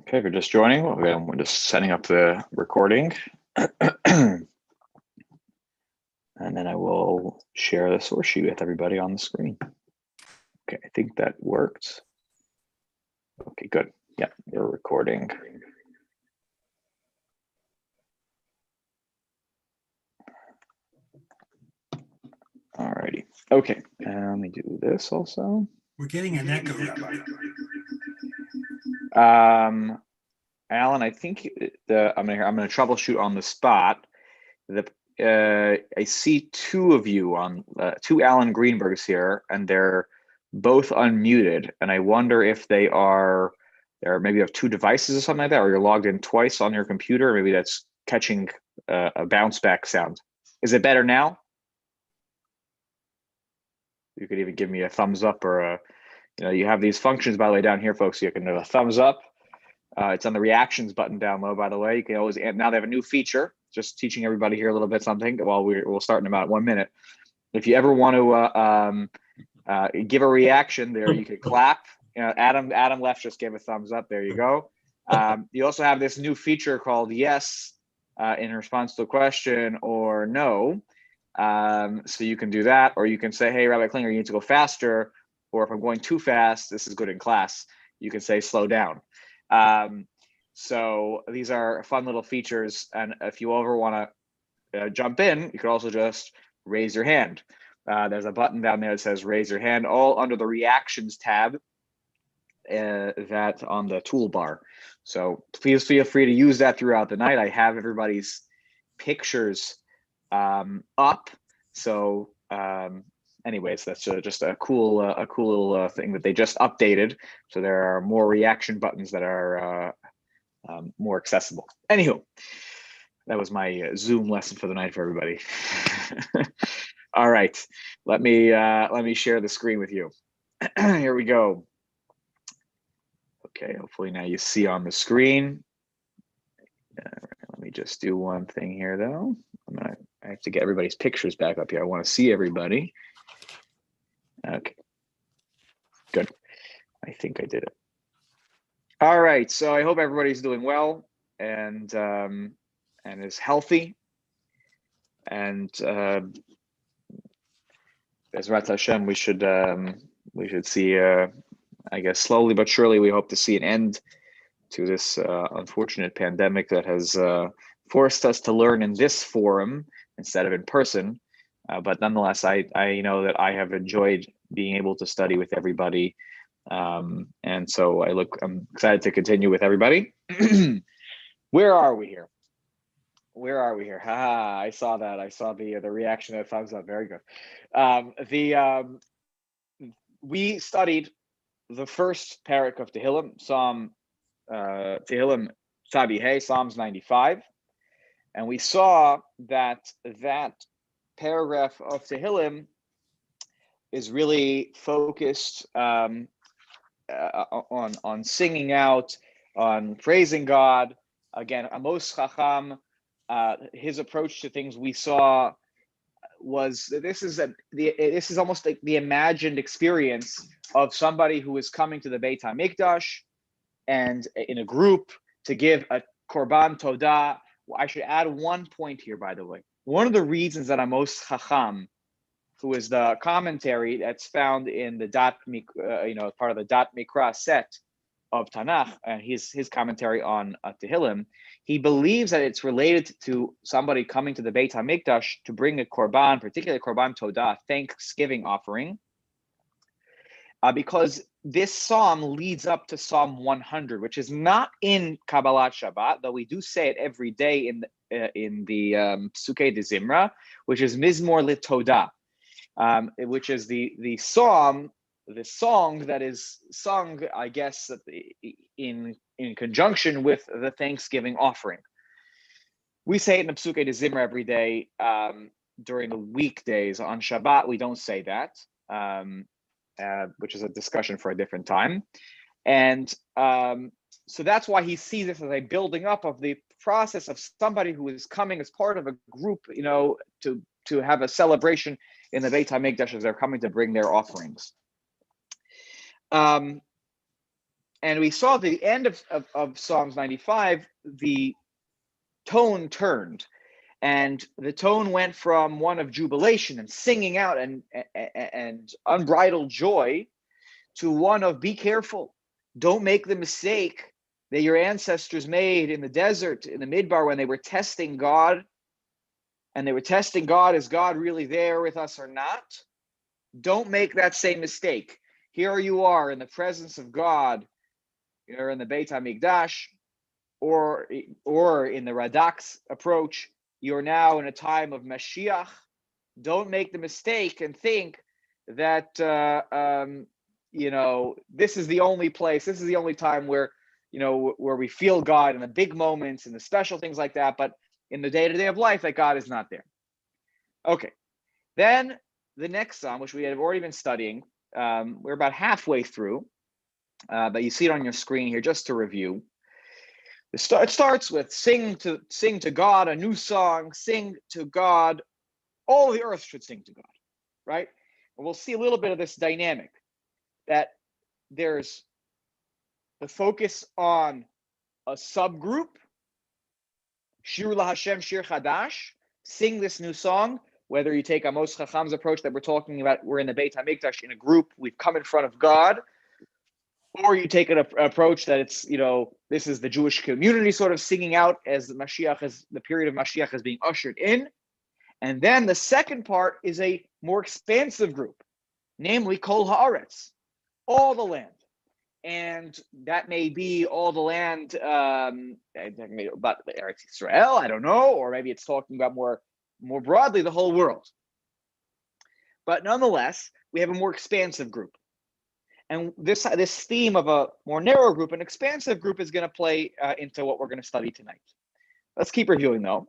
Okay, if you're just joining, we're just setting up the recording. And then I will share the source sheet with everybody on the screen. Okay, I think that worked. Okay, good. Yeah, you're recording. All righty. Okay, let me do this also. We're getting an echo. Alan, I think I'm gonna troubleshoot on the spot. I see two of you on two Alan Greenbergs here, and they're both unmuted. And I wonder if they maybe have two devices or something like that, or you're logged in twice on your computer. Maybe that's catching a bounce back sound. Is it better now? You could even give me a thumbs up or you have these functions, by the way, down here, folks. You can do a thumbs up. It's on the reactions button down low, by the way. You can always, now they have a new feature, just teaching everybody here a little bit something while we'll start in about 1 minute. If you ever want to give a reaction there, you could clap. Adam Left just gave a thumbs up. There you go. You also have this new feature called yes in response to a question or no. So you can do that, or you can say, hey, Rabbi Klinger, you need to go faster. Or if I'm going too fast, this is good in class, you can say slow down. So these are fun little features. And if you ever want to jump in, you could also just raise your hand. There's a button down there that says raise your hand, all under the reactions tab that on the toolbar. So please feel free to use that throughout the night. I have everybody's pictures up. So anyways, that's just a cool little thing that they just updated. So there are more reaction buttons that are more accessible. Anywho, that was my Zoom lesson for the night for everybody. All right, let me share the screen with you. Here we go. Okay, hopefully now you see on the screen. Let me just do one thing here though. I have to get everybody's pictures back up here. I want to see everybody. Okay, good. I think I did it. All right, so I hope everybody's doing well and is healthy. And Bezrat Hashem, we should see. I guess slowly but surely, we hope to see an end to this unfortunate pandemic that has forced us to learn in this forum instead of in person. But nonetheless, I know that I have enjoyed being able to study with everybody. And so I'm excited to continue with everybody. Where are we here? I saw that. I saw the reaction of thumbs up. Very good. We studied the first parak of Tehillim, Tehillim Tabi Hey, Psalms 95, and we saw that paragraph of Tehillim is really focused on singing out, on praising God. Again, Amos Chacham, his approach to things we saw was this is almost like the imagined experience of somebody who is coming to the Beit HaMikdash and in a group to give a Korban Todah. I should add one point here, by the way. One of the reasons that Amos Chacham, who is the commentary that's found in the part of the Dat Mikra set of Tanakh, and his commentary on Tehillim, he believes that it's related to somebody coming to the Beit HaMikdash to bring a Korban, particularly Korban Todah, thanksgiving offering, because this psalm leads up to Psalm 100, which is not in Kabbalat Shabbat, though we do say it every day in the Psukei de Zimra, which is Mizmor LeTodah, which is the song that is sung, I guess, in conjunction with the Thanksgiving offering. We say it in the Psukei de Zimra every day during the weekdays. On Shabbat, we don't say that. Which is a discussion for a different time. And so that's why he sees this as a building up of the process of somebody who is coming as part of a group, to have a celebration in the Beit HaMikdash as they're coming to bring their offerings. And we saw at the end of Psalms 95, the tone turned. And the tone went from one of jubilation and singing out and unbridled joy to one of be careful. Don't make the mistake that your ancestors made in the desert, in the Midbar, when they were testing God. And they were testing God, is God really there with us or not? Don't make that same mistake. Here you are in the presence of God. You're in the Beit HaMikdash, or in the Radak's approach, you're now in a time of Mashiach. Don't make the mistake and think that this is the only place, this is the only time where where we feel God in the big moments and the special things like that, but in the day-to-day of life, that God is not there. Okay, then the next psalm, which we have already been studying, we're about halfway through, but you see it on your screen here just to review. It starts with sing to God a new song, sing to God, all the earth should sing to God, right? And we'll see a little bit of this dynamic, that there's the focus on a subgroup, Shir LaHashem Shir Chadash, sing this new song, whether you take Amos Chacham's approach that we're talking about, we're in the Beit HaMikdash in a group, we've come in front of God, or you take an approach that it's, this is the Jewish community sort of singing out as the period of Mashiach is being ushered in. And then the second part is a more expansive group, namely Kol Haaretz, all the land. And that may be all the land, about Eretz Israel, I don't know, or maybe it's talking about more broadly the whole world. But nonetheless, we have a more expansive group. And this theme of a more narrow group, an expansive group, is going to play into what we're going to study tonight. Let's keep reviewing, though.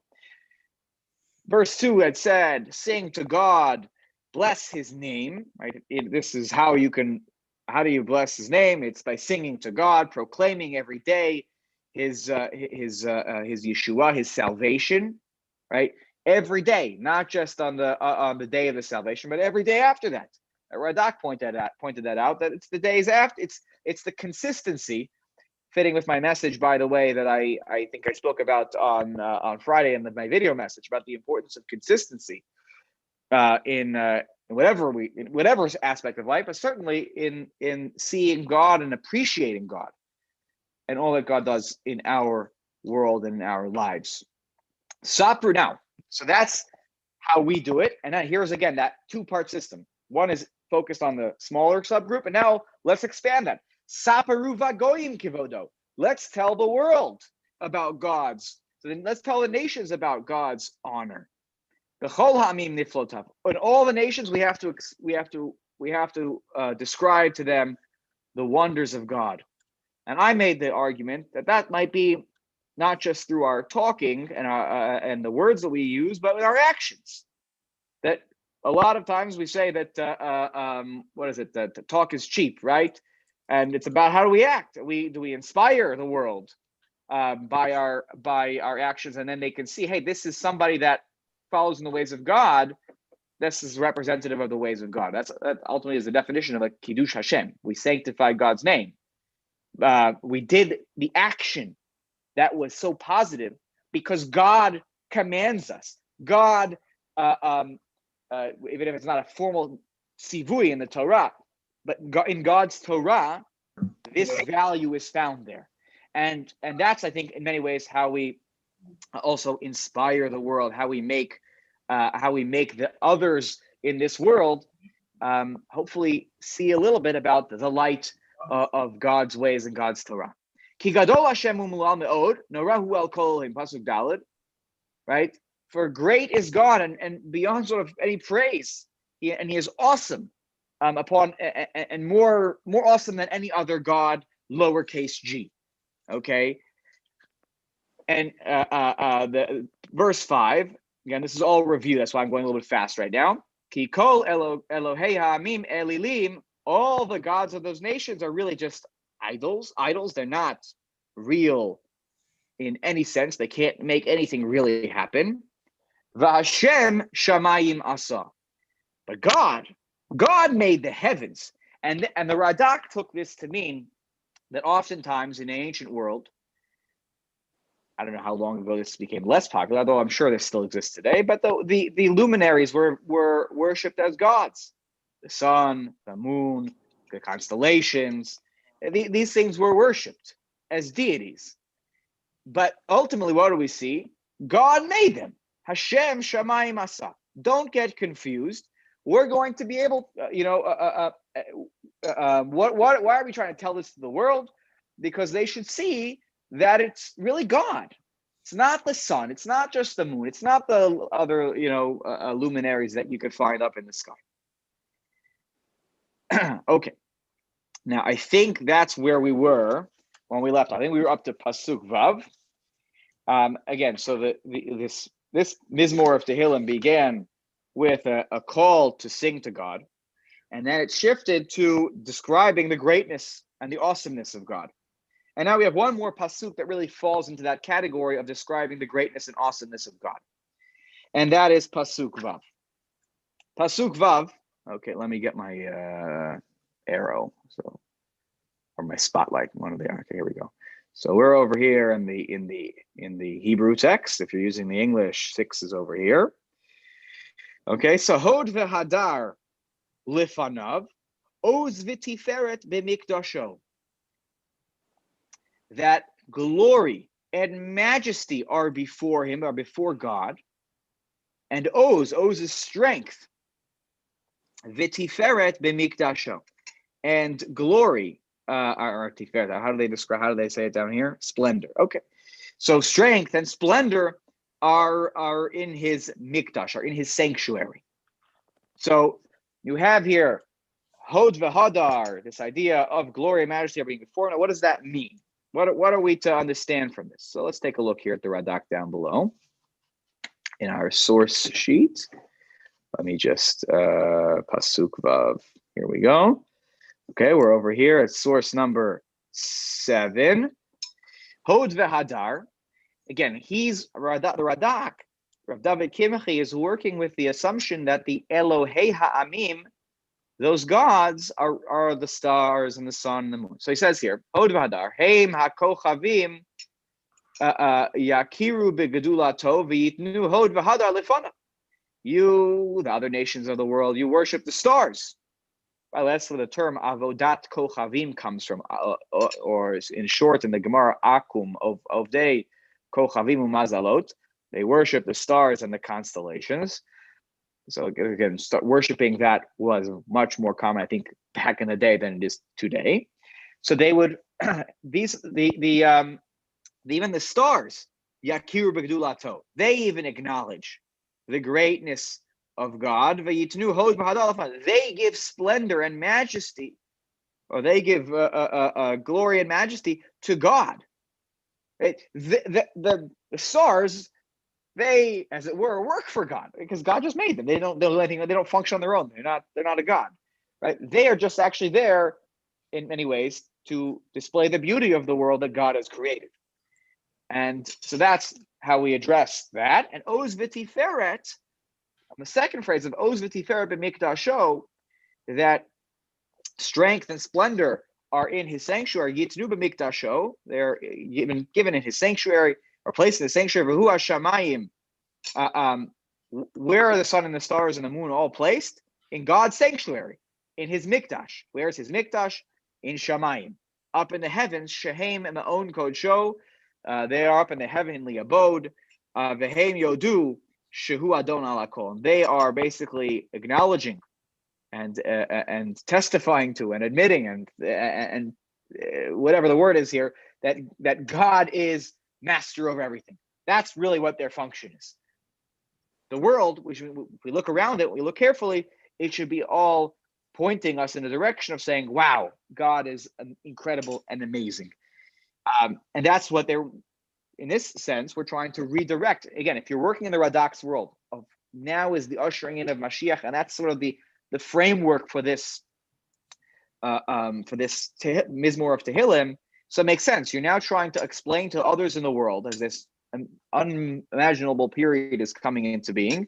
Verse 2 had said, sing to God, bless his name, right? This is how do you bless his name? It's by singing to God, proclaiming every day his Yeshua, his salvation, right? Every day, not just on the day of the salvation, but every day after that. Radak pointed that out, that it's the days after, it's the consistency, fitting with my message, by the way, that I think I spoke about on Friday in my video message about the importance of consistency in whatever aspect of life, but certainly in seeing God and appreciating God and all that God does in our world and in our lives. Sapru now. So that's how we do it. And then here's again that two-part system. One is focused on the smaller subgroup, and now let's expand that. Saparu vagoyim kivodo. Let's tell the world about God's. So then let's tell the nations about God's honor. B'chol ha'amim niflotav. In all the nations, we have to describe to them the wonders of God. And I made the argument that might be not just through our talking and the words that we use, but with our actions. That a lot of times we say that that talk is cheap, right? And it's about how do we act? Do we inspire the world by our actions, and then they can see, hey, this is somebody that follows in the ways of God. This is representative of the ways of God. That ultimately is the definition of a Kiddush Hashem. We sanctify God's name. We did the action that was so positive because God commands us. God, even if it's not a formal sivui in the Torah, but in God's Torah, this value is found there. And that's, I think, in many ways how we also inspire the world, how we make the others in this world hopefully see a little bit about the light of God's ways and God's Torah. Ki gadol Hashem umu'al me'od, norahu el kolohim, pasuk daled, right? For great is God and beyond sort of any praise, he is awesome, and more awesome than any other God, lowercase g. Okay, and the verse 5 again. This is all review. That's why I'm going a little bit fast right now. Ki kol Elohei ha'amim elilim. All the gods of those nations are really just idols. They're not real in any sense. They can't make anything really happen. V'Hashem shamayim asa. But God made the heavens, and the Radak took this to mean that oftentimes in the ancient world, I don't know how long ago this became less popular, although I'm sure this still exists today, but the luminaries were worshipped as gods. The sun, the moon, the constellations, these things were worshipped as deities. But ultimately, what do we see? God made them. Hashem Shamayim Asa. Don't get confused. We're going to be able, why are we trying to tell this to the world? Because they should see that it's really God. It's not the sun. It's not just the moon. It's not the other, luminaries that you could find up in the sky. Okay. Now, I think that's where we were when we left. I think we were up to Pasuk Vav. Again, so this Mizmor of Tehillim began with a call to sing to God, and then it shifted to describing the greatness and the awesomeness of God. And now we have one more pasuk that really falls into that category of describing the greatness and awesomeness of God, and that is Pasuk Vav. Pasuk Vav. Okay, let me get my arrow, or my spotlight. One of the okay, here we go. So we're over here in the Hebrew text. If you're using the English, 6 is over here. Okay, so Hod v'Hadar lifanav, Oz v'Tiferet b'mikdasho. That glory and majesty are before him, are before God. And Oz is strength. V'Tiferet b'mikdasho. And glory, or Tiferet, how do they say it down here? Splendor. Okay. So strength and splendor are in his mikdash, are in his sanctuary. So you have here Hod v'Hadar, this idea of glory and majesty are being before. Now, what does that mean? What are we to understand from this? So let's take a look here at the Radak down below in our source sheet. Let me just Pasuk Vav. Here we go. Okay, we're over here at source number 7. Hod v'Hadar. Again, he's the Radak. Rav David Kimchi is working with the assumption that the Elohei Ha'amim, those gods, are the stars and the sun and the moon. So he says here, Hod v'Hadar, Heim HaKochavim Yakiru beGedulato v'Yitnu Hod v'Hadar lefana. You, the other nations of the world, you worship the stars. Well, that's where the term Avodat Kochavim comes from, or in short, in the Gemara, Akum of day Kochavim Umazalot. They worship the stars and the constellations. So again, start worshiping that was much more common, I think, back in the day than it is today. So they would even the stars, Yakiru Begdulato, they even acknowledge the greatness of God. They give splendor and majesty, or they give glory and majesty to God. Right? The stars, they, as it were, work for God because God just made them. They don't do anything. They don't function on their own. They're not a God, right? They are just actually there in many ways to display the beauty of the world that God has created. And so that's how we address that. And Oz v'Tiferet, the second phrase of Oz v'Tiferet b'mikdasho, that strength and splendor are in his sanctuary. Yitnu b'mikdasho, they're given in his sanctuary, or placed in the sanctuary. V'hu hashamayim, where are the sun and the stars and the moon all placed? In God's sanctuary, in his mikdash. Where is his mikdash? In Shamayim, up in the heavens. Shehem and the own kodsho, they are up in the heavenly abode. V'heim yodu shehu adon alakol. They are basically acknowledging and testifying to and admitting and whatever the word is here, that God is master over everything. That's really what their function is. The world, if we look around it, we look carefully, it should be all pointing us in the direction of saying, wow, God is incredible and amazing. And that's what they're, in this sense, we're trying to redirect. Again, if you're working in the Radak's world, of now is the ushering in of Mashiach, and that's sort of the framework for this Mizmor of Tehillim. So it makes sense. You're now trying to explain to others in the world, as this unimaginable period is coming into being,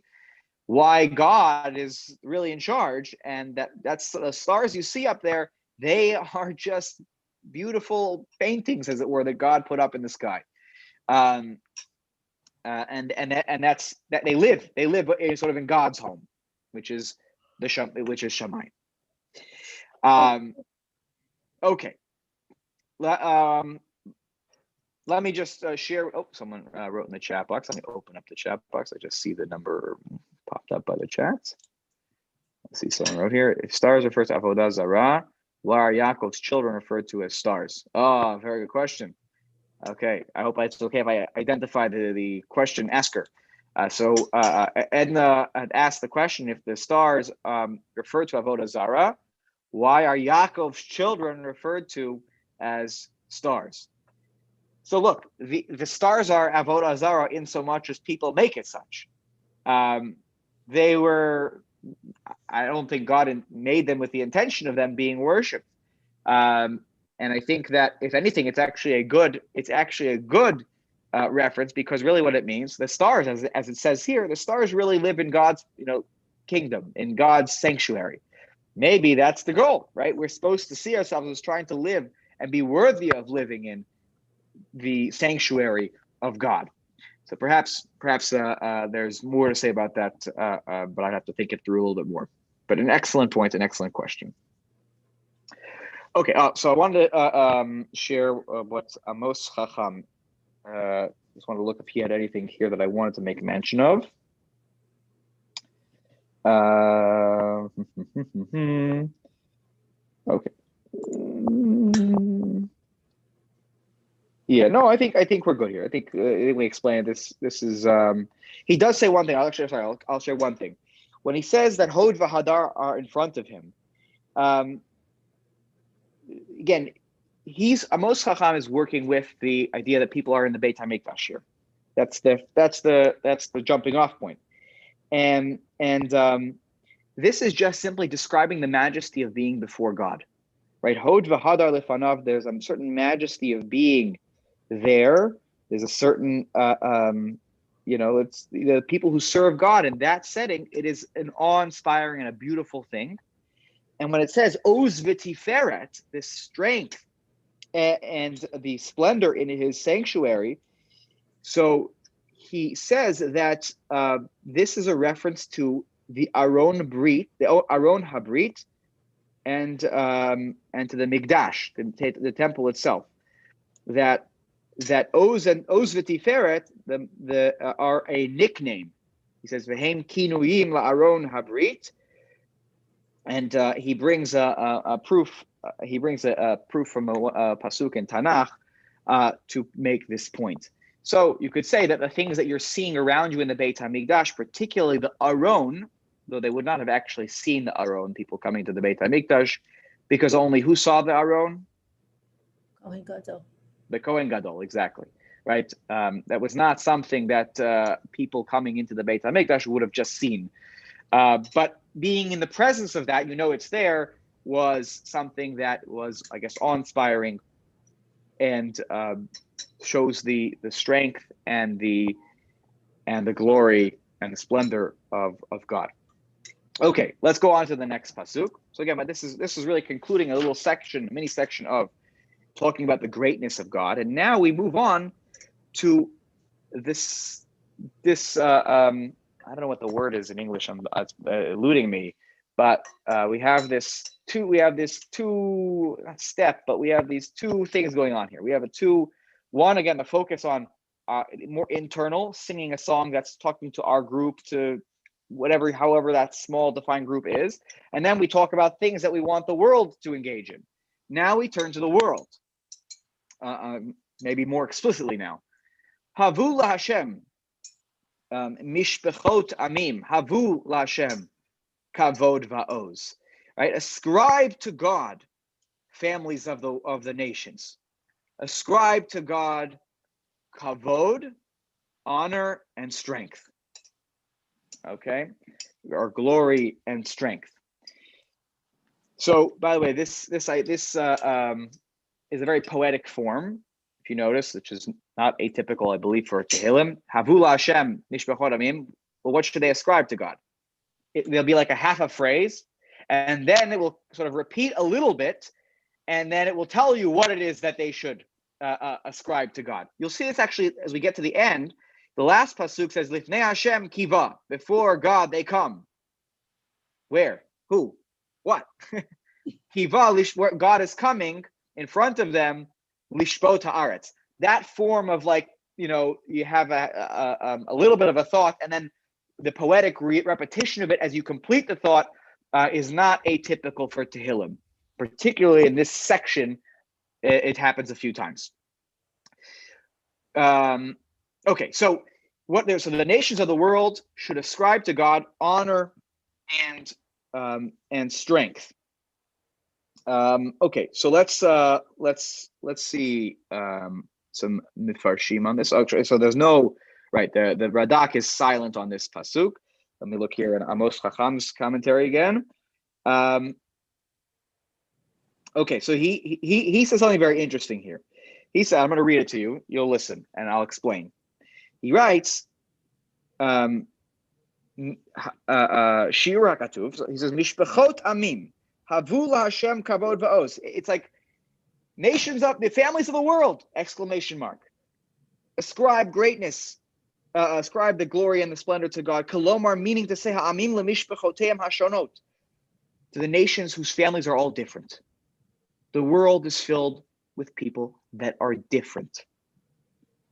why God is really in charge, and that's the stars you see up there. They are just beautiful paintings, as it were, that God put up in the sky. And that's that they live in, sort of in God's home, which is Shamayim. Okay. Let me just share. Oh, someone wrote in the chat box. Let me open up the chat box. I just see the number popped up by the chats. Let's see, someone wrote here. If stars refer to Avodah Zarah, why are Yaakov's children referred to as stars? Oh, very good question. Okay, I hope it's okay if I identify the question asker. So Edna had asked the question, if the stars refer to Avodah Zarah, why are Yaakov's children referred to as stars? So look, the stars are Avodah Zarah in so much as people make it such. They were, I don't think God made them with the intention of them being worshipped. And I think that if anything, it's actually a good reference, because really what it means, the stars, as it says here, the stars really live in God's kingdom, in God's sanctuary. Maybe that's the goal, right? We're supposed to see ourselves as trying to live and be worthy of living in the sanctuary of God. So perhaps there's more to say about that, but I'd have to think it through a little bit more. But an excellent point, an excellent question. Okay, so I wanted to share what Amos Chacham. Just wanted to look if he had anything here that I wanted to make mention of. Okay. Yeah, no, I think we're good here. I think we explained this. This is he does say one thing. I'll share one thing. When he says that Hod v'Hadar are in front of him, again, Amos Chacham is working with the idea that people are in the Beit HaMikdash here. That's the jumping off point, and this is just simply describing the majesty of being before God, right? Hod v'Hadar lefanav. There's a certain majesty of being there. There's a certain it's the people who serve God in that setting. It is an awe-inspiring and a beautiful thing. And when it says Oz v'Tiferet, this strength and the splendor in his sanctuary, so he says that this is a reference to the Aron Brit, the Aron Habrit, and to the Mikdash, the temple itself. That Oz and Oz v'Tiferet are a nickname. He says v'hem kinuyim la'Aron Habrit. And he brings a proof. He brings a proof from a pasuk in Tanakh to make this point. So you could say that the things that you're seeing around you in the Beit HaMikdash, particularly the Aron, though they would not have actually seen the Aron, people coming to the Beit HaMikdash, because only who saw the Aron? Kohen Gadol. The Kohen Gadol, exactly. Right. That was not something that people coming into the Beit HaMikdash would have just seen. But being in the presence of that, it's there, was something that was, I guess, awe-inspiring and shows the strength and the glory and the splendor of God. Okay, let's go on to the next pasuk. So again, but this is really concluding a little section, mini section of talking about the greatness of God, and now we move on to this. I don't know what the word is in English. It's eluding me, but we have these two things going on here. We have one, again, the focus on more internal, singing a song that's talking to our group, to however that small defined group is. And then we talk about things that we want the world to engage in. Now we turn to the world, maybe more explicitly now. Havu laHashem. Mishpechot amim havu laHashem kavod va'oz. Right, ascribe to God families of the nations. Ascribe to God kavod, honor and strength. Okay, or glory and strength. So, by the way, this is a very poetic form, if you notice, which is not atypical, I believe, for Tehillim. Havu laHashem mishpechot amim. Well, what should they ascribe to God? There'll be like a half a phrase, and then it will sort of repeat a little bit, and then it will tell you what it is that they should ascribe to God. You'll see this actually as we get to the end. The last pasuk says, "Lifnei Hashem kiva," before God they come. Where? Who? What? Kiva, where God is coming in front of them. Lishbot haaretz. That form of you have a little bit of a thought, and then the poetic repetition of it as you complete the thought is not atypical for Tehillim. Particularly in this section, it happens a few times. Okay, so so the nations of the world should ascribe to God honor and strength. Okay, so let's see some mifarshim on this. Okay, so there's no right. The Radak is silent on this pasuk. Let me look here in Amos Chacham's commentary again. Okay, so he says something very interesting here. He said, I'm going to read it to you. You'll listen, and I'll explain. He writes, Shir HaKatuv. So he says, Mishpachot Amim Havu LaHashem Kavod Va'oz. It's like nations of the families of the world! Exclamation mark. Ascribe greatness, ascribe the glory and the splendor to God. Kolomar, meaning to say, Ha'amim LeMishpachoteim Hashonot, to the nations whose families are all different. The world is filled with people that are different.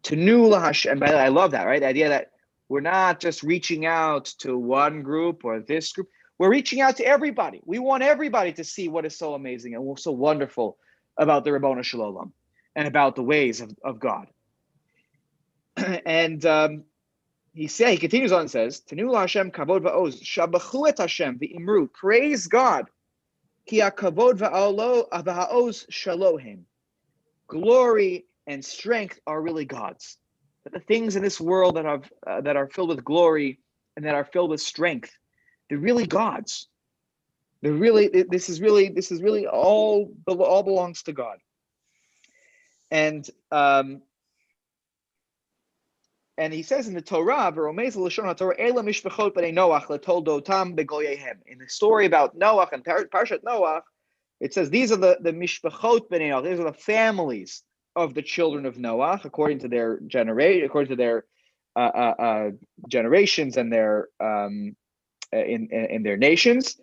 Tenu LaHashem, and by the way, I love that, right? The idea that we're not just reaching out to one group or this group. We're reaching out to everybody. We want everybody to see what is so amazing and so wonderful about the Ribono Shel Olam and about the ways of God. And he continues on and says, Tenu LaHashem kavod va'oz, shabachu et Hashem v'imru, praise God, ki hakavod va'oz shalohem. Glory and strength are really God's. But the things in this world that are filled with glory and that are filled with strength, they're really God's. This is really all belongs to God. And he says in the Torah, in the story about Noach and Parshat Noach, it says these are the mishpachot b'nei Noach. These are the families of the children of Noach, according to their generations and their in their nations.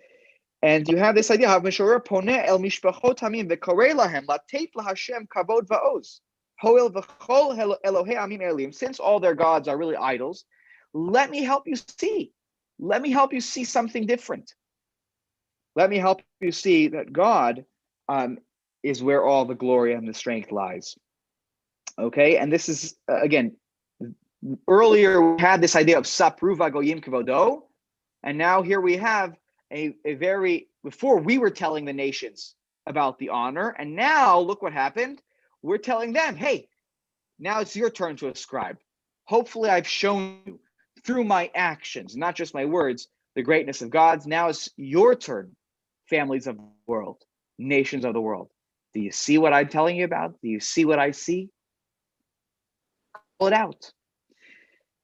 And you have this idea of Mishorah poneh el mishpachot hamim v'korei lahem latet laHashem kavod va'oz hoel v'chol Elohei amim elim. Since all their gods are really idols, let me help you see. Let me help you see something different. Let me help you see that God is where all the glory and the strength lies. Okay, and this is again, earlier we had this idea of sapru v'goyim kavodo, and now here we have a very, before we were telling the nations about the honor, and now look what happened. We're telling them, hey, now it's your turn to ascribe. Hopefully I've shown you through my actions, not just my words, the greatness of God's. Now it's your turn, families of the world, nations of the world. Do you see what I'm telling you about? Do you see what I see? Call it out.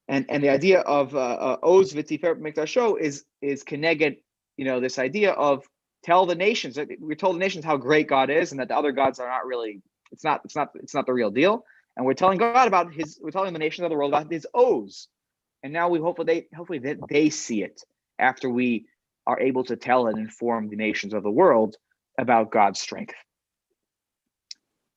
And the idea of Oz v'tifer mikdasho is keneged, this idea of tell the nations. We told the nations how great God is, and that the other gods are not really. It's not the real deal. And we're telling God about his. We're telling the nations of the world about his Oz. And now we hopefully they see it after we are able to tell and inform the nations of the world about God's strength.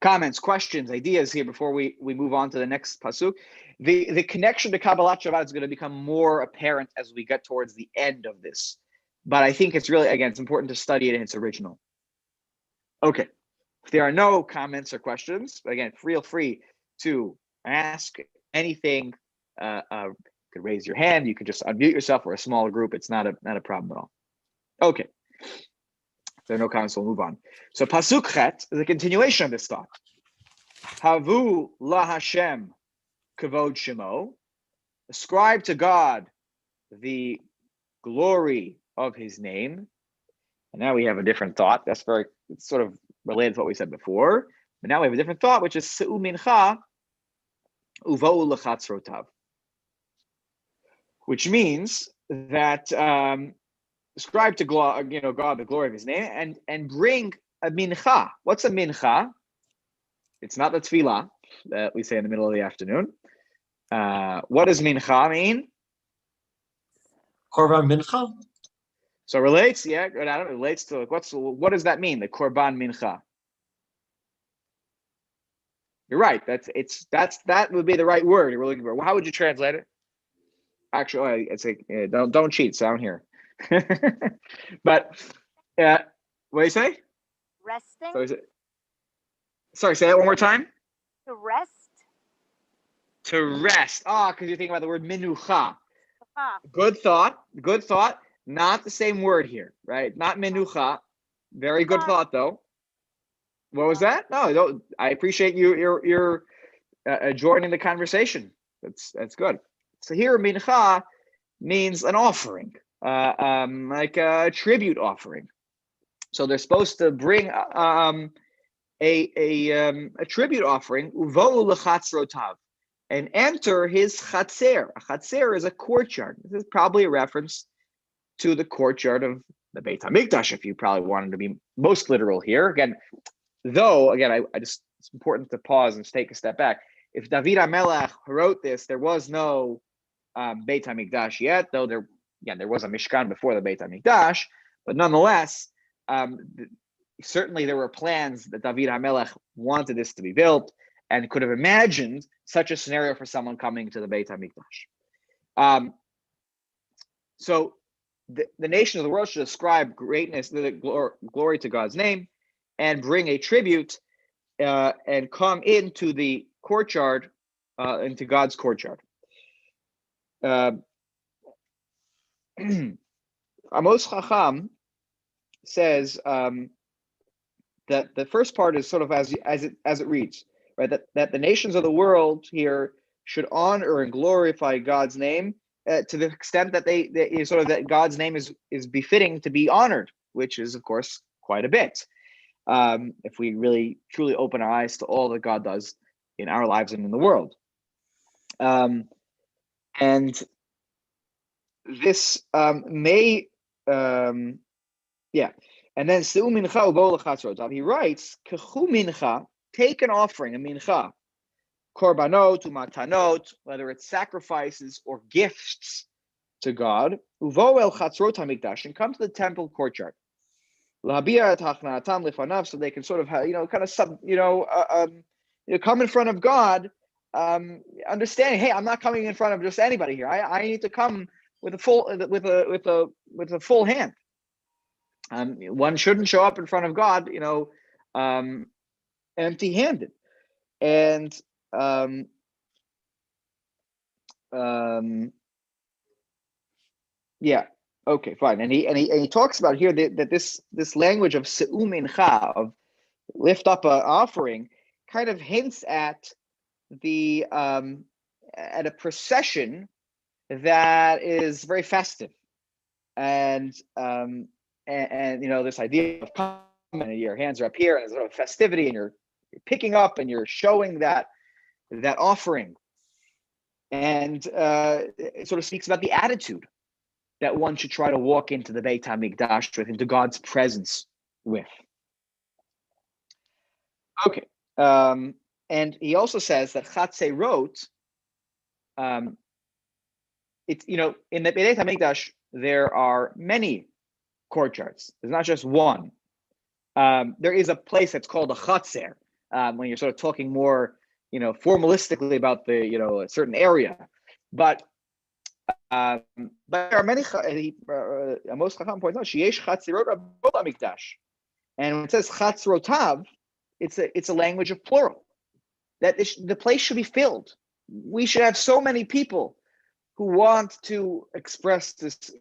Comments, questions, ideas here before we move on to the next pasuk. The connection to Kabbalat Shabbat is going to become more apparent as we get towards the end of this. But I think it's really, again, it's important to study it in its original. Okay. If there are no comments or questions, again, feel free to ask anything. You could raise your hand. You could just unmute yourself. We're a small group. It's not a problem at all. Okay. If there are no comments, we'll move on. So pasuk chet is a continuation of this thought. Havu LaHashem kavod shemo. Ascribe to God the glory of his name. And now we have a different thought. It's sort of related to what we said before. But now we have a different thought, which is Se'u mincha uvou lechatzrotav. Which means that ascribe to God the glory of his name and bring a mincha. What's a mincha? It's not the tefillah that we say in the middle of the afternoon. What does mincha mean? Korban mincha. So it relates, yeah, good, Adam. It relates to what does that mean? The korban mincha. You're right. That would be the right word you're looking for. How would you translate it? Actually, it's like don't cheat. Sound here. But what do you say? Resting. So is it? Sorry, say that one more time. To rest. To rest. Because you're thinking about the word minucha. Ah, Good thought. Good thought. Not the same word here, right? Not minucha. Very good thought, though. What was that? No, I appreciate you're joining the conversation. That's good. So here, mincha means an offering, like a tribute offering. So they're supposed to bring a tribute offering, uvo'u lechatzrotav, and enter his chatzer. A chatzer is a courtyard. This is probably a reference to the courtyard of the Beit HaMikdash, if you probably wanted to be most literal here. Again, I just, it's important to pause and take a step back. If David HaMelech wrote this, there was no Beit HaMikdash yet, though there was a Mishkan before the Beit HaMikdash, but nonetheless, certainly there were plans that David HaMelech wanted this to be built and could have imagined such a scenario for someone coming to the Beit HaMikdash. So the nations of the world should ascribe greatness, the glory to God's name, and bring a tribute and come into the courtyard, into God's courtyard. Amos Chacham says that the first part is sort of as it reads, right? That the nations of the world here should honor and glorify God's name to the extent that they sort of that God's name is befitting to be honored, which is of course quite a bit. If we really truly open our eyes to all that God does in our lives and in the world. And this may, and then he writes, take an offering, a mincha, korbanot, umatanot, whether it's sacrifices or gifts to God, uvo el chatzrot hamikdash, and come to the temple courtyard. So they can sort of, come in front of God, understanding, hey, I'm not coming in front of just anybody here. I need to come with a full hand. One shouldn't show up in front of God, empty-handed. And yeah. Okay, fine. And he talks about here that this language of se'u mincha, of lift up an offering, kind of hints at the at a procession that is very festive, and this idea of coming and your hands are up here and there's sort of festivity and you're picking up and you're showing that offering, and it sort of speaks about the attitude that one should try to walk into the Beit HaMikdash with, into God's presence with. Okay. And he also says that Chatzerot, it's, in the Beit HaMikdash, there are many courtyards. There's not just one. There is a place that's called a Chatzer, when you're sort of talking more, formalistically about the, a certain area. But there are many. Amos Chacham points out, sheyesh chatzirot rabot hamikdash, and when it says chatzrotav, it's a language of plural. That the place should be filled. We should have so many people who want to express this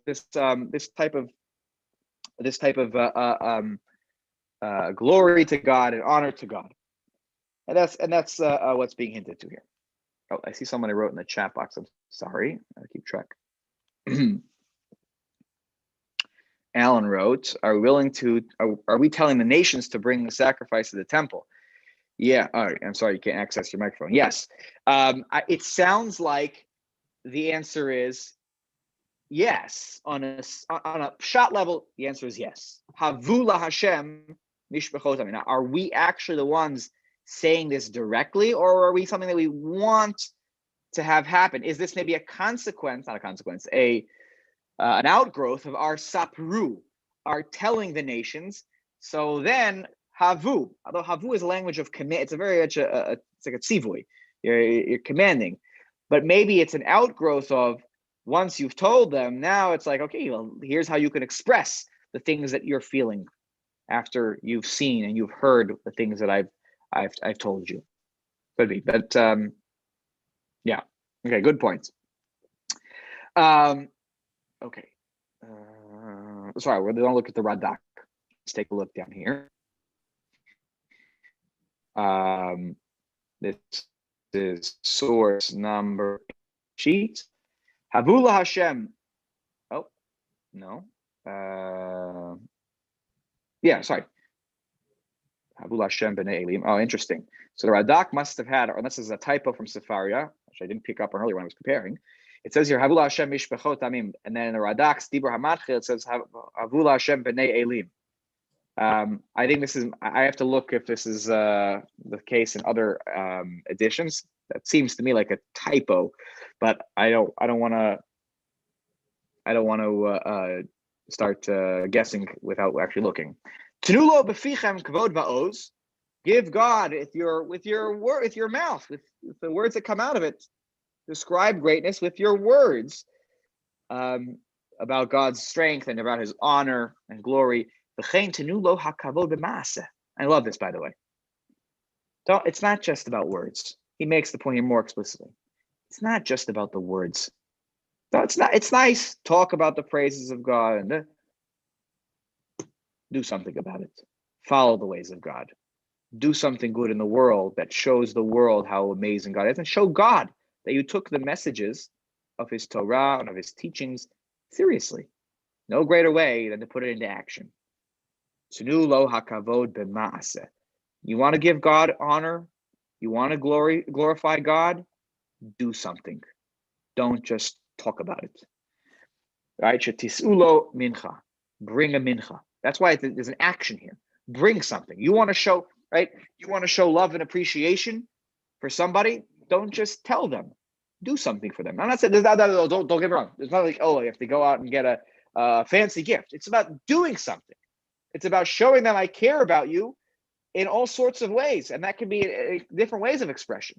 type of glory to God and honor to God, and that's what's being hinted to here. Oh, I see someone wrote in the chat box. I'm sorry. I'll keep track. Alan wrote, are we telling the nations to bring the sacrifice to the temple? Yeah. All right. I'm sorry. You can't access your microphone. Yes. It sounds like the answer is yes. On a shot level, the answer is yes. Havula Hashem mishpachot tamim. Now, are we actually the ones saying this directly, or are we something that we want to have happen? Is this maybe a consequence, not a consequence, an outgrowth of our sapru, our telling the nations? So then havu, although havu is a language of command, it's a very much it's like a tzivui. You're commanding, but maybe it's an outgrowth of once you've told them. Now it's like, okay, well, here's how you can express the things that you're feeling after you've seen and you've heard the things that I've told you. Could be, but yeah. Okay, good points. Okay. Sorry, we're going to look at the Radak. Let's take a look down here. This is source number sheet. Havula Hashem. Oh, no. Yeah, sorry. Havula Hashem b'nei Elim. Oh, interesting. So the Radak must have had, or this is a typo from Sefaria, which I didn't pick up on earlier when I was comparing. It says here, Havula Hashem mishpachot tamim, and then in the Radak's Dibur Hamatchil, it says Havula Hashem b'nei Elim. I think this is, I have to look if this is the case in other editions. That seems to me like a typo, but I don't want to start guessing without actually looking. Tenulo b'fichem kavod va'oz. Give God with your mouth, with the words that come out of it. Describe greatness with your words about God's strength and about His honor and glory. I love this, by the way. It's not just about words. He makes the point here more explicitly. It's not just about the words. No, it's not. It's nice talk about the praises of God and do something about it. Follow the ways of God. Do something good in the world that shows the world how amazing God is, and show God that you took the messages of His Torah and of His teachings seriously. No greater way than to put it into action. You want to give God honor? You want to glorify God? Do something. Don't just talk about it. Right? Shetisulo mincha. Bring a mincha. That's why there's an action here. Bring something. You want to show, right? You want to show love and appreciation for somebody? Don't just tell them. Do something for them. I'm not saying don't get me wrong. It's not like, oh, you have to go out and get a fancy gift. It's about doing something. It's about showing them I care about you in all sorts of ways, and that can be different ways of expression.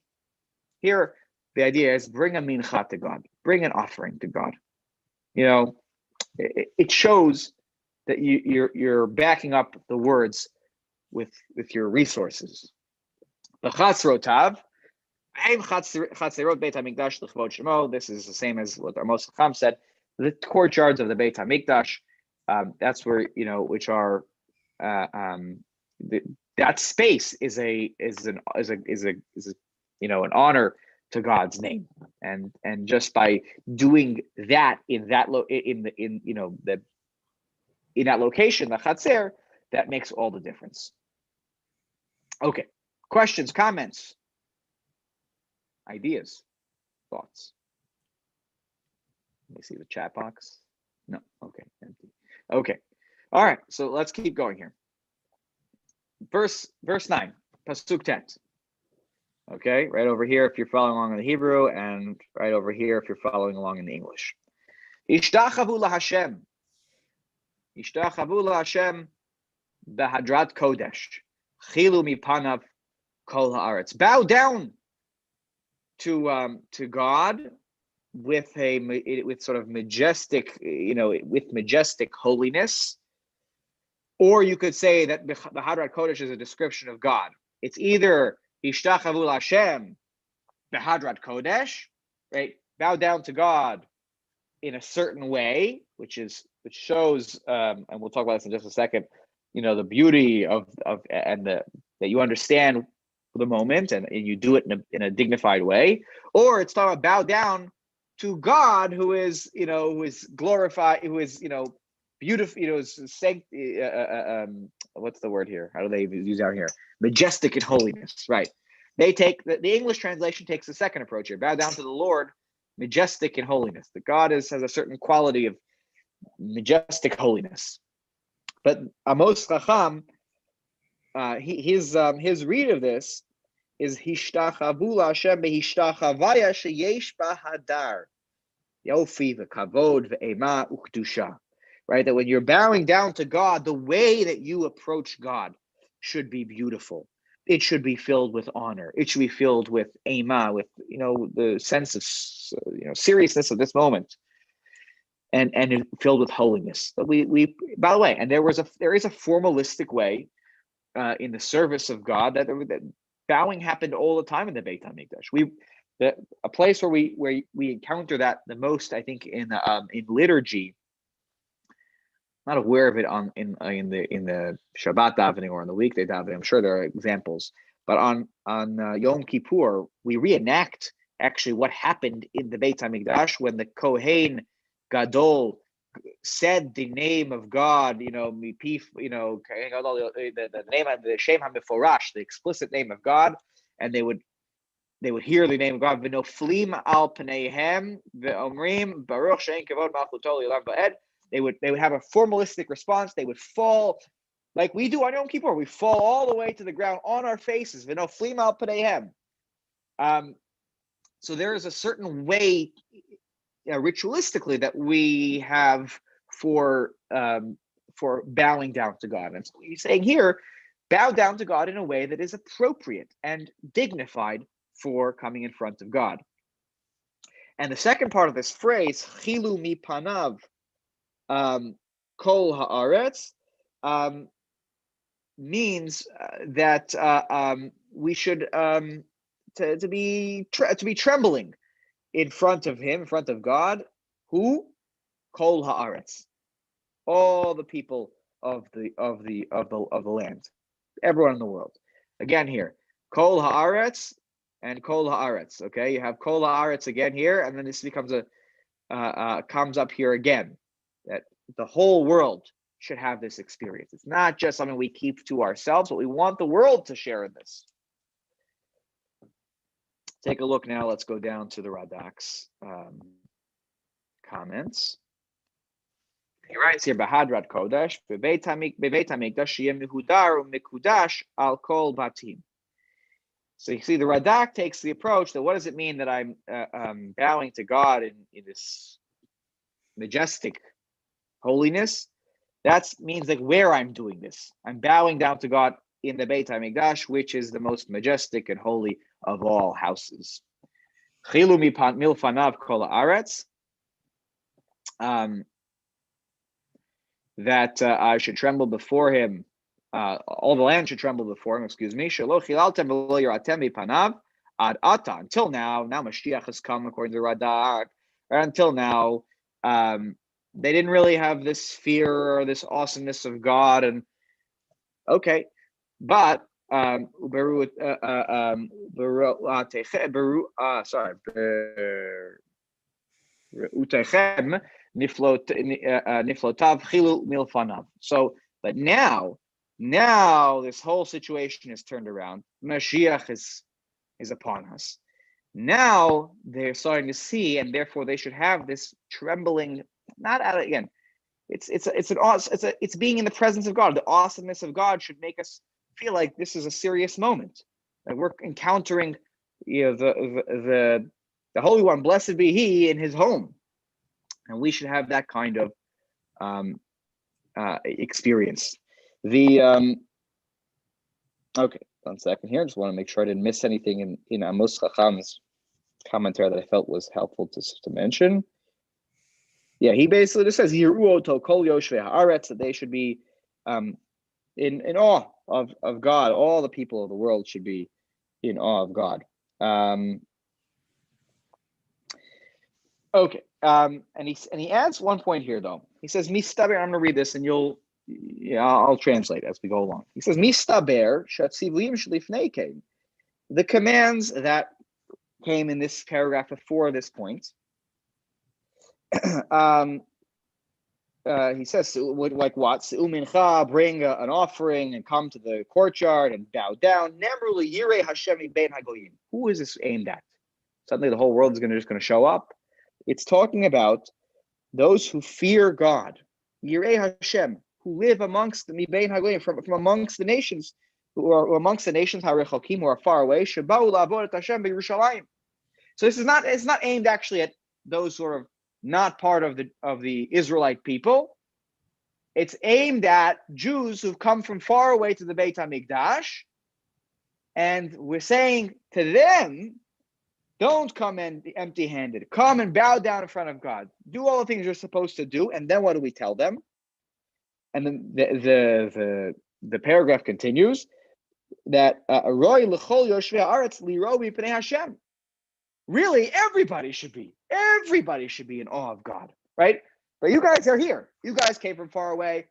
Here, the idea is bring a mincha to God, bring an offering to God. You know, it shows that you're backing up the words with your resources. The chatzrotav. This is the same as what our Moshe Chacham said. The courtyards of the Beit HaMikdash. That's where, you know, which are that space is an honor to God's name, and just by doing that in that location, the Chatzer, that makes all the difference. Okay, questions, comments, ideas, thoughts. Let me see the chat box. No, okay, empty. Okay, all right. So let's keep going here. Verse 9, pasuk tet. Okay, right over here if you're following along in the Hebrew, and right over here if you're following along in the English. Ishtachavu laHashem. Ishtachavu laHashem behadrat kodesh. Chilu mipanav kol haaretz. Bow down to God with sort of majestic, with majestic holiness. Or you could say that the Hadrat Kodesh is a description of God. It's either Ishtachavu Hashem, the Hadrat Kodesh, right? Bow down to God in a certain way, which shows, and we'll talk about this in just a second, the beauty of that you understand the moment and you do it in a dignified way. Or it's talking about bow down to God, who is glorified, who is, beautiful, what's the word here? How do they use out here? Majestic in holiness, right? They take the English translation takes the second approach here. Bow down to the Lord, majestic in holiness. That God has a certain quality of majestic holiness. But Amos Chacham his read of this is Hishtachavu Hashem behishtachavaya sheyesh bahadar yofi v'kavod v'ema ukdusha. Right, that when you're bowing down to God, the way that you approach God should be beautiful. It should be filled with honor. It should be filled with ema, with the sense of seriousness of this moment, and filled with holiness. But we by the way, and there is a formalistic way in the service of God that bowing happened all the time in the Beit HaMikdash. A place where we encounter that the most, I think, in liturgy. Not aware of it in the Shabbat davening or on the weekday davening. I'm sure there are examples, but on Yom Kippur we reenact actually what happened in the Beit HaMikdash when the Kohen Gadol said the name of God, the name of the Shem HaMeforash, the explicit name of God, and they would hear the name of God. V'noflim al pneihem ve'omrim baruch she'en kavod malchuto li'olam va'ed. They would have a formalistic response. They would fall like we do on Yom Kippur. We fall all the way to the ground on our faces. V'noflim al pneihem. So there is a certain way, ritualistically, that we have for bowing down to God. And so he's saying here, bow down to God in a way that is appropriate and dignified for coming in front of God. And the second part of this phrase, chilu mi panav kol haaretz, means that we should to be trembling in front of him, in front of God, who kol haaretz, all the people of the land, everyone in the world. Again here, kol haaretz and kol haaretz. Okay, you have kol haaretz again here, and then this becomes comes up here again, that the whole world should have this experience. It's not just something we keep to ourselves, but we want the world to share in this. Take a look now. Let's go down to the Radak's comments. He writes here, Bahadrat Kodesh, Bebeit HaMikdash Yem Mehudar Mikudash Al Kol Batim. So you see, the Radak takes the approach that what does it mean that I'm bowing to God in this majestic holiness? That means like where I'm doing this. I'm bowing down to God in the Beit HaMikdash, which is the most majestic and holy of all houses. Chilu milfanav kol haaretz. That I should tremble before him. All the land should tremble before him. Excuse me. Shelo chilaltem v'lo yiratem mipanav ad ata. Until now Mashiach has come according to the Radak. Until now, they didn't really have this fear or this awesomeness of God. And okay, but sorry, niflotav chilu milfanav. So, but now this whole situation is turned around. Mashiach is upon us. Now they're starting to see, and therefore they should have this trembling. Not out again. It's being in the presence of God. The awesomeness of God should make us feel like this is a serious moment. That we're encountering, the Holy One, blessed be He, in His home, and we should have that kind of experience. Okay, 1 second here. Just want to make sure I didn't miss anything in Amos Chacham's commentary that I felt was helpful to mention. Yeah, he basically just says Yiruoto Kol Yoshvei Haaretz, that they should be in awe of God. All the people of the world should be in awe of God. Okay, and he adds one point here though. He says Mistaber. I'm going to read this, and I'll translate as we go along. He says Mistaber Shatzivlim Shlifnei Kein. The commands that came in this paragraph before this point. He says, like what? Mincha, bring an offering and come to the courtyard and bow down. Nemruli Yirei Hashem Ben Hagoyim. Who is this aimed at? Suddenly the whole world is just going to show up. It's talking about those who fear God. Yirei Hashem, who live amongst the Ben Hagoyim, from amongst the nations. who are amongst the nations, harechokim, who are far away, sheba'u la'avod et Hashem b'Yerushalayim. So it's not aimed actually at those sort of not part of the Israelite people. It's aimed at Jews who've come from far away to the Beit HaMikdash, and we're saying to them, don't come empty-handed. Come and bow down in front of God. Do all the things you're supposed to do, and then what do we tell them? And then the paragraph continues that Roy l'chol yoshvei haaretz liro mipnei Hashem. Really, everybody should be in awe of God, right? But you guys are here. You guys came from far away.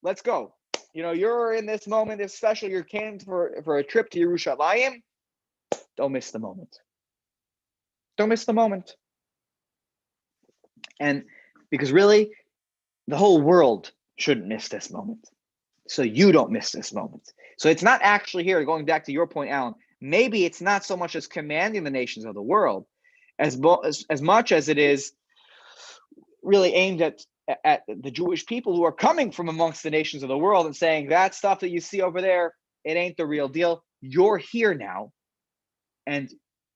Let's go. You're in this moment, especially you came for a trip to Yerushalayim. Don't miss the moment. Don't miss the moment. And because really, the whole world shouldn't miss this moment. So you don't miss this moment. So it's not actually here, going back to your point, Alan, maybe it's not so much as commanding the nations of the world as much as it is really aimed at the Jewish people who are coming from amongst the nations of the world and saying that stuff that you see over there, it ain't the real deal. You're here now. And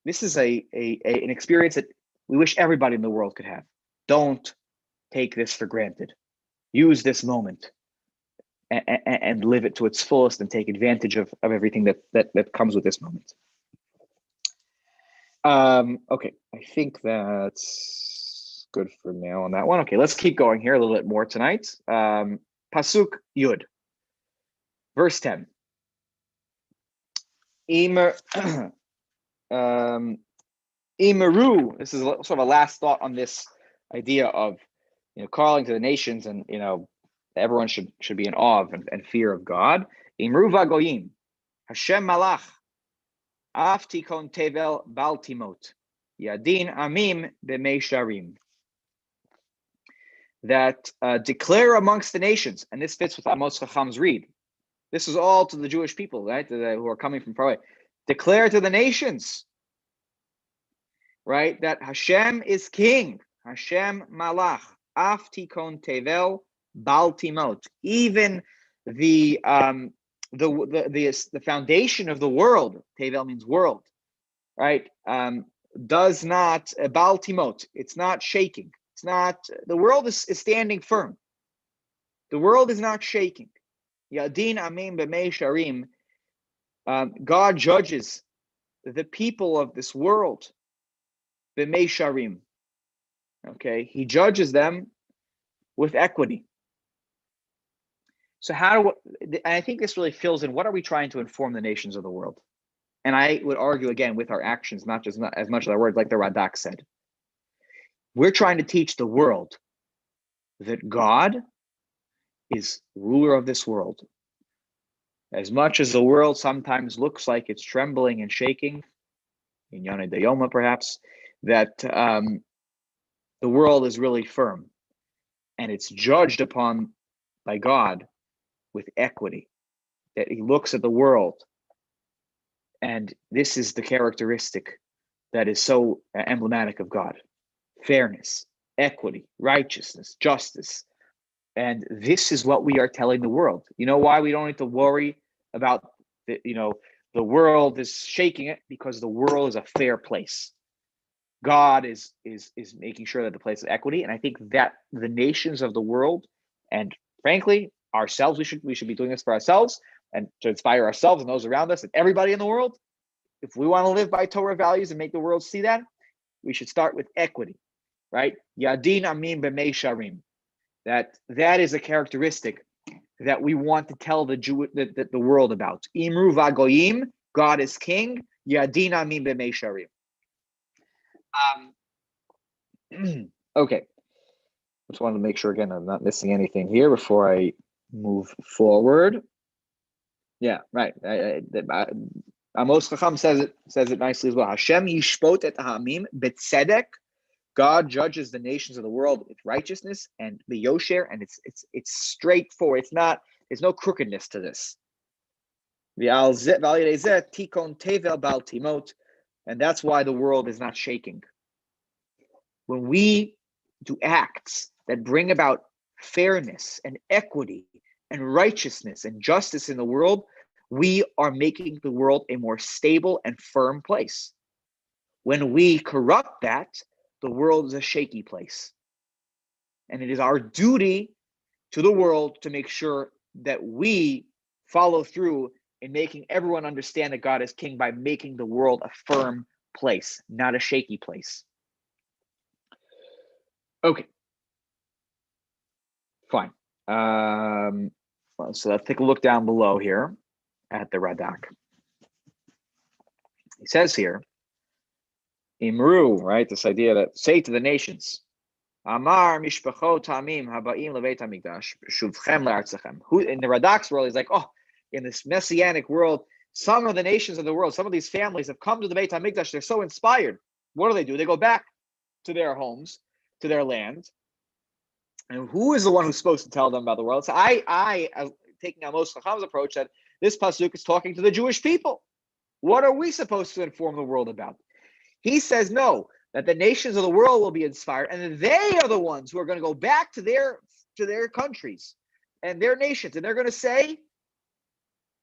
this is an experience that we wish everybody in the world could have. Don't take this for granted. Use this moment and live it to its fullest and take advantage of everything that comes with this moment. Okay, I think that's good for now on that one. Okay, let's keep going here a little bit more tonight. Pasuk Yud, verse 10. Imeru, this is sort of a last thought on this idea of calling to the nations, and everyone should be in awe of and fear of God. Imru vagoyim, Hashem malach, af tikon tevel baltimot, yadin amim b'mei sharim. That declare amongst the nations, and this fits with Amos Chacham's read. This is all to the Jewish people, right, who are coming from far away. Declare to the nations, right, that Hashem is king, Hashem malach, af tikon tevel baltimot. Even the foundation of the world, tevel means world, right? Does not baltimot. It's not shaking. It's not. The world is standing firm. The world is not shaking. Yadin amim b'mei sharim. God judges the people of this world b'mei sharim. Okay, He judges them with equity. So and I think this really fills in, what are we trying to inform the nations of the world? And I would argue, again, with our actions, not as much as our words, like the Radak said. We're trying to teach the world that God is ruler of this world. As much as the world sometimes looks like it's trembling and shaking, in Yana Dayoma perhaps, that the world is really firm, and it's judged upon by God with equity, that He looks at the world, and this is the characteristic that is so emblematic of God: fairness, equity, righteousness, justice. And this is what we are telling the world. You know why we don't need to worry about the world is shaking it? Because the world is a fair place. God is making sure that the place of equity, and I think that the nations of the world, and frankly ourselves, we should be doing this for ourselves and to inspire ourselves and those around us and everybody in the world. If we want to live by Torah values and make the world see that, we should start with equity, right? Yadin amim b'mei sharim. That is a characteristic that we want to tell the world about. Imru vagoyim, God is king. Yadin amim b'mei sharim. Okay, just wanted to make sure again I'm not missing anything here before I move forward. Yeah, right. Amos Chacham says it nicely as well. Hashem yishpot et ha'amim betzedek. God judges the nations of the world with righteousness and the yosher, and it's straightforward. There's no crookedness to this. Tikon tevel bal timot, and that's why the world is not shaking. When we do acts that bring about fairness and equity and righteousness and justice in the world, we are making the world a more stable and firm place. When we corrupt that, the world is a shaky place. And it is our duty to the world to make sure that we follow through in making everyone understand that God is king by making the world a firm place, not a shaky place. Okay. Fine. So let's take a look down below here at the Radak. He says here, Imru, right? This idea that say to the nations, Amar mishpachot tamim habaim leveit hamikdash shuvchem le'artzachem. Who in the Radak's world is like, oh, in this messianic world, some of the nations of the world, some of these families have come to the Beit Hamikdash. They're so inspired. What do? They go back to their homes, to their land. And who is the one who's supposed to tell them about the world? So I taking a Moshe Chacham's approach, that this pasuk is talking to the Jewish people. What are we supposed to inform the world about? He says no, that the nations of the world will be inspired, and they are the ones who are going to go back to their countries and their nations, and they're going to say,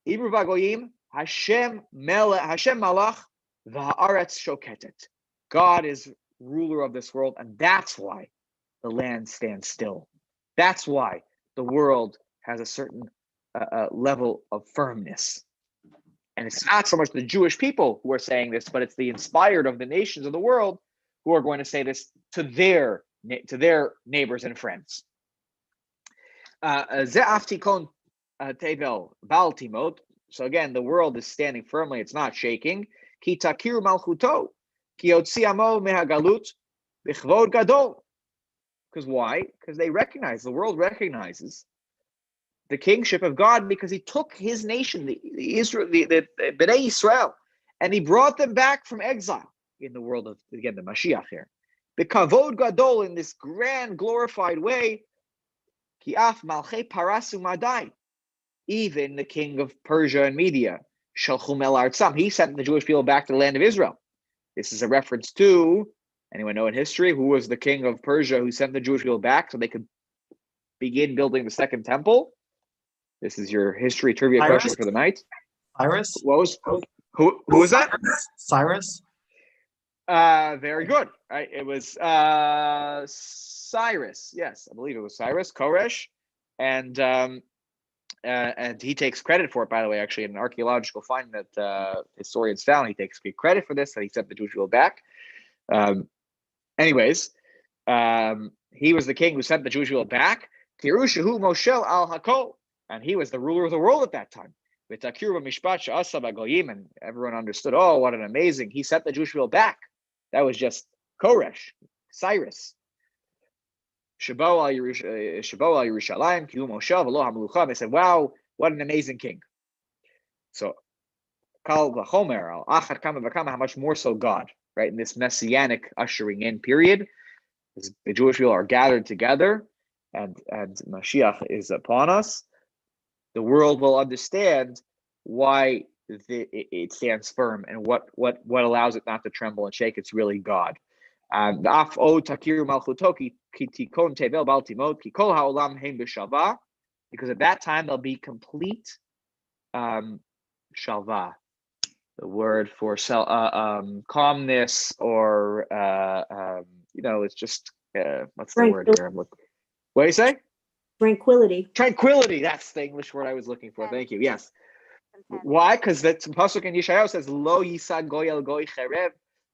Ibru v'goyim, Hashem malach v'haaretz shoketet. God is ruler of this world, and that's why the land stands still. That's why the world has a certain level of firmness. And it's not so much the Jewish people who are saying this, but it's the inspired of the nations of the world who are going to say this to their neighbors and friends. Tevel baltimot. So again, the world is standing firmly; it's not shaking. Ki takiru malchuto, ki yotziamo mehagalut b'chvod gadol. Because why? Because they recognize, the world recognizes the kingship of God, because he took his nation, the Bnei Israel, and he brought them back from exile in the world of, again, the Mashiach here. The kavod gadol, in this grand, glorified way, ki af malchei parasu madai, even the king of Persia and Media, shalchum el artzam, he sent the Jewish people back to the land of Israel. This is a reference to, anyone know in history, who was the king of Persia who sent the Jewish people back so they could begin building the second temple? This is your history trivia question for the night. Cyrus? Who was that? Cyrus? Very good. Right, it was Cyrus. Yes, I believe it was Cyrus, Koresh, and he takes credit for it. By the way, actually, in an archaeological find that historians found, he takes credit for this, that he sent the Jewish people back. Anyways, he was the king who sent the Jewish people back. Tirushahu Moshel al Hakol. And he was the ruler of the world at that time. And everyone understood, oh, what an amazing, he sent the Jewish people back. That was just Koresh, Cyrus. Shabo al Yerushalayim, Kihu Moshe v'lo hamelucha. They said, wow, what an amazing king. So, Kal v'chomer al achad kama v'kama, how much more so God, right? In this messianic ushering in period, the Jewish people are gathered together, and Mashiach is upon us. The world will understand why it stands firm and what allows it not to tremble and shake. It's really God. Because at that time there'll be complete shalva, the word for calmness, or it's just what's the word here? What do you say? Tranquility. Tranquility. That's the English word I was looking for. Thank you. Yes. Why? Because that's pasuk in Yeshayahu says, "Lo yisad goy el goy cherev,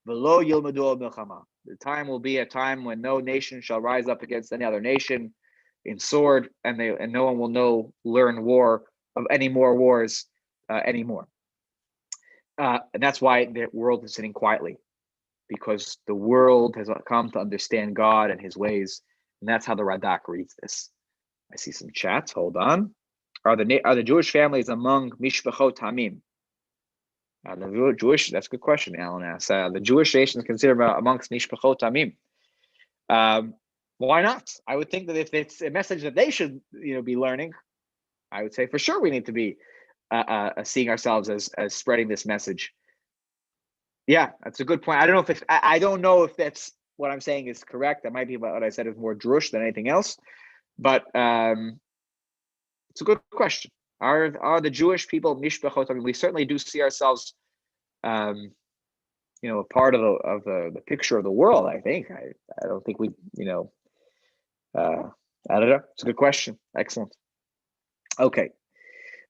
v'lo yilmadu milchama." The time will be a time when no nation shall rise up against any other nation in sword, and no one will learn war of any more wars anymore. And that's why the world is sitting quietly, because the world has come to understand God and His ways, and that's how the Radak reads this. I see some chats. Hold on. Are the Jewish families among mishpachot tamim? The Jewish. That's a good question, Alan asks. The Jewish nation is considered amongst mishpachot tamim. Why not? I would think that if it's a message that they should, be learning, I would say for sure we need to be seeing ourselves as spreading this message. Yeah, that's a good point. I don't know if that's what I'm saying is correct. That might be what I said is more Jewish than anything else. But it's a good question. Are the Jewish people mishpachot? I mean, we certainly do see ourselves, a part of the picture of the world. I think. I don't think we, I don't know. It's a good question. Excellent. Okay.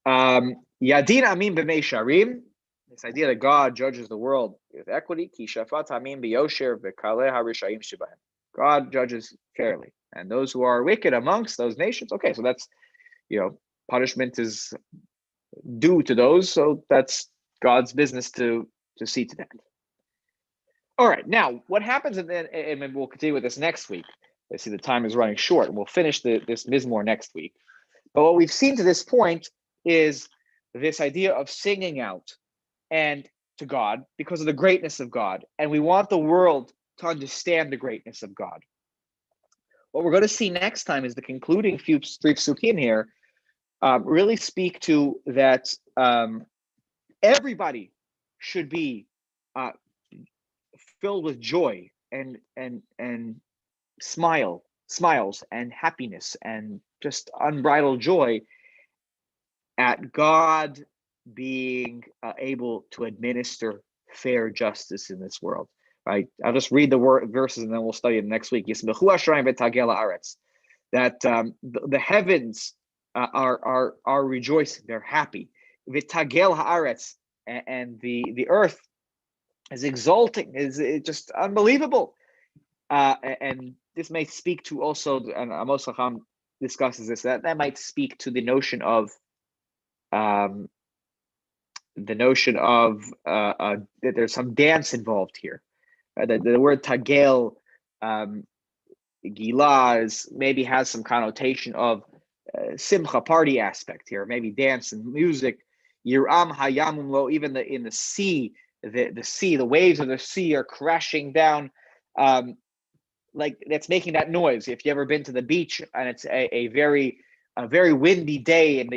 Yadin amin b'mei sharim. This idea that God judges the world with equity. Ki shafat amin b'yosher v'kaleh harishayim shebahem. God judges fairly, and those who are wicked amongst those nations. Okay, so that's, punishment is due to those. So that's God's business to see to that. All right, now what happens, and we'll continue with this next week. I see the time is running short, and we'll finish this Mizmor next week. But what we've seen to this point is this idea of singing out and to God because of the greatness of God, and we want the world to understand the greatness of God. What we're going to see next time is the concluding three psukim here really speak to that everybody should be filled with joy and smiles and happiness and just unbridled joy at God being able to administer fair justice in this world. Right? I'll just read the verses and then we'll study it next week. That the heavens are rejoicing; they're happy. V'tagel haaretz, and the earth is exulting. Is just unbelievable. And this may speak to also, and Amos Chacham discusses this, that might speak to the notion of that there's some dance involved here. The word tagel, gila, maybe has some connotation of simcha, party aspect here, maybe dance and music. Yiram hayamum lo, even in the sea, the waves of the sea are crashing down, like that's making that noise. If you ever been to the beach and it's a very windy day, and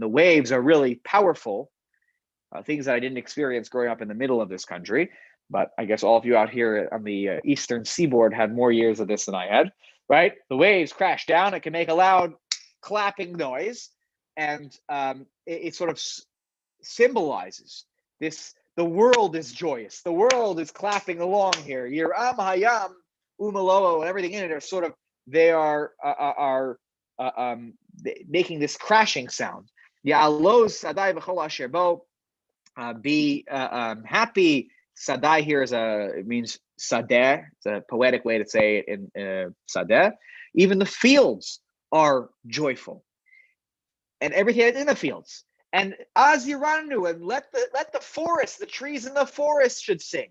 the waves are really powerful, things that I didn't experience growing up in the middle of this country. But I guess all of you out here on the eastern seaboard had more years of this than I had, right? The waves crash down. It can make a loud clapping noise. And it sort of symbolizes this. The world is joyous. The world is clapping along here. Yiram hayam umaloa, and everything in it are sort of, they are making this crashing sound. Ya'alos sadai v'chol asher bo, be happy. Sadai here it means sadeh. It's a poetic way to say it in sadeh. Even the fields are joyful, and everything in the fields. And az yiranu, and let the forest, the trees in the forest should sing.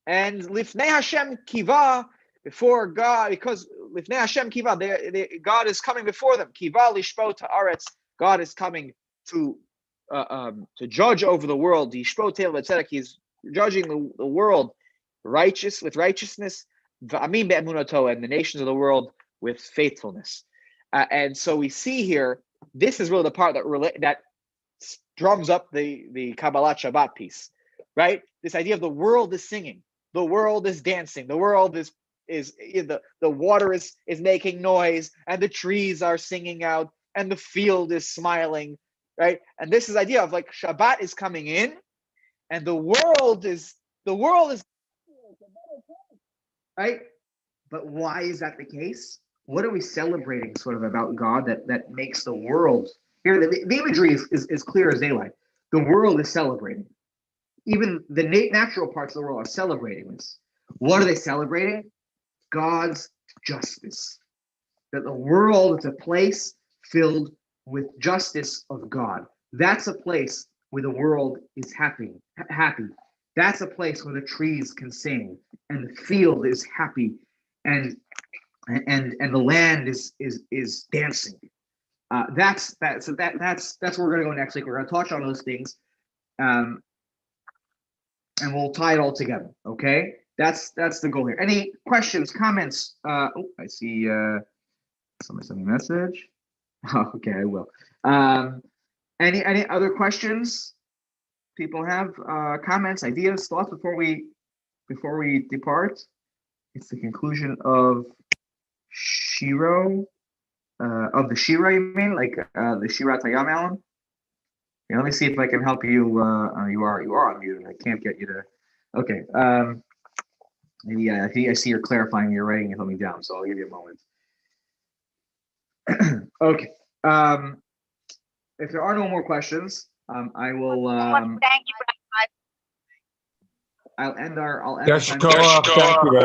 And lifnei Hashem kiva, before God, because lifnei Hashem kiva, God is coming before them. Kiva lishpot haaretz, God is coming to judge over the world. He's judging the world with righteousness. And the nations of the world with faithfulness. And so we see here, this is really the part that drums up the Kabbalat Shabbat piece, right? This idea of the world is singing, the world is dancing, the world is the water is making noise, and the trees are singing out, and the field is smiling, right? And this is the idea of like Shabbat is coming in, and the world is right. But why is that the case? What are we celebrating sort of about God that makes the world here? The imagery is clear as daylight. The world is celebrating. Even the natural parts of the world are celebrating this. What are they celebrating? God's justice. That the world is a place filled with justice of God. That's a place where the world is happy. That's a place where the trees can sing and the field is happy, and the land is dancing. That's where we're going to go next week. We're going to touch on those things, and we'll tie it all together. Okay, that's the goal here. Any questions, comments? I see somebody sent me a message. Oh, okay, I will. Any other questions? People have comments, ideas, thoughts before we depart. It's the conclusion of Shiro. of the Shira, you mean? Like the Shira Tayam, Alan? Yeah, let me see if I can help you. You are on mute. I can't get you to. Okay. Maybe I see you're clarifying. You're writing something down, so I'll give you a moment. Okay. If there are no more questions, I will. Thank you very much. I'll end our. Yashikoa, thank you.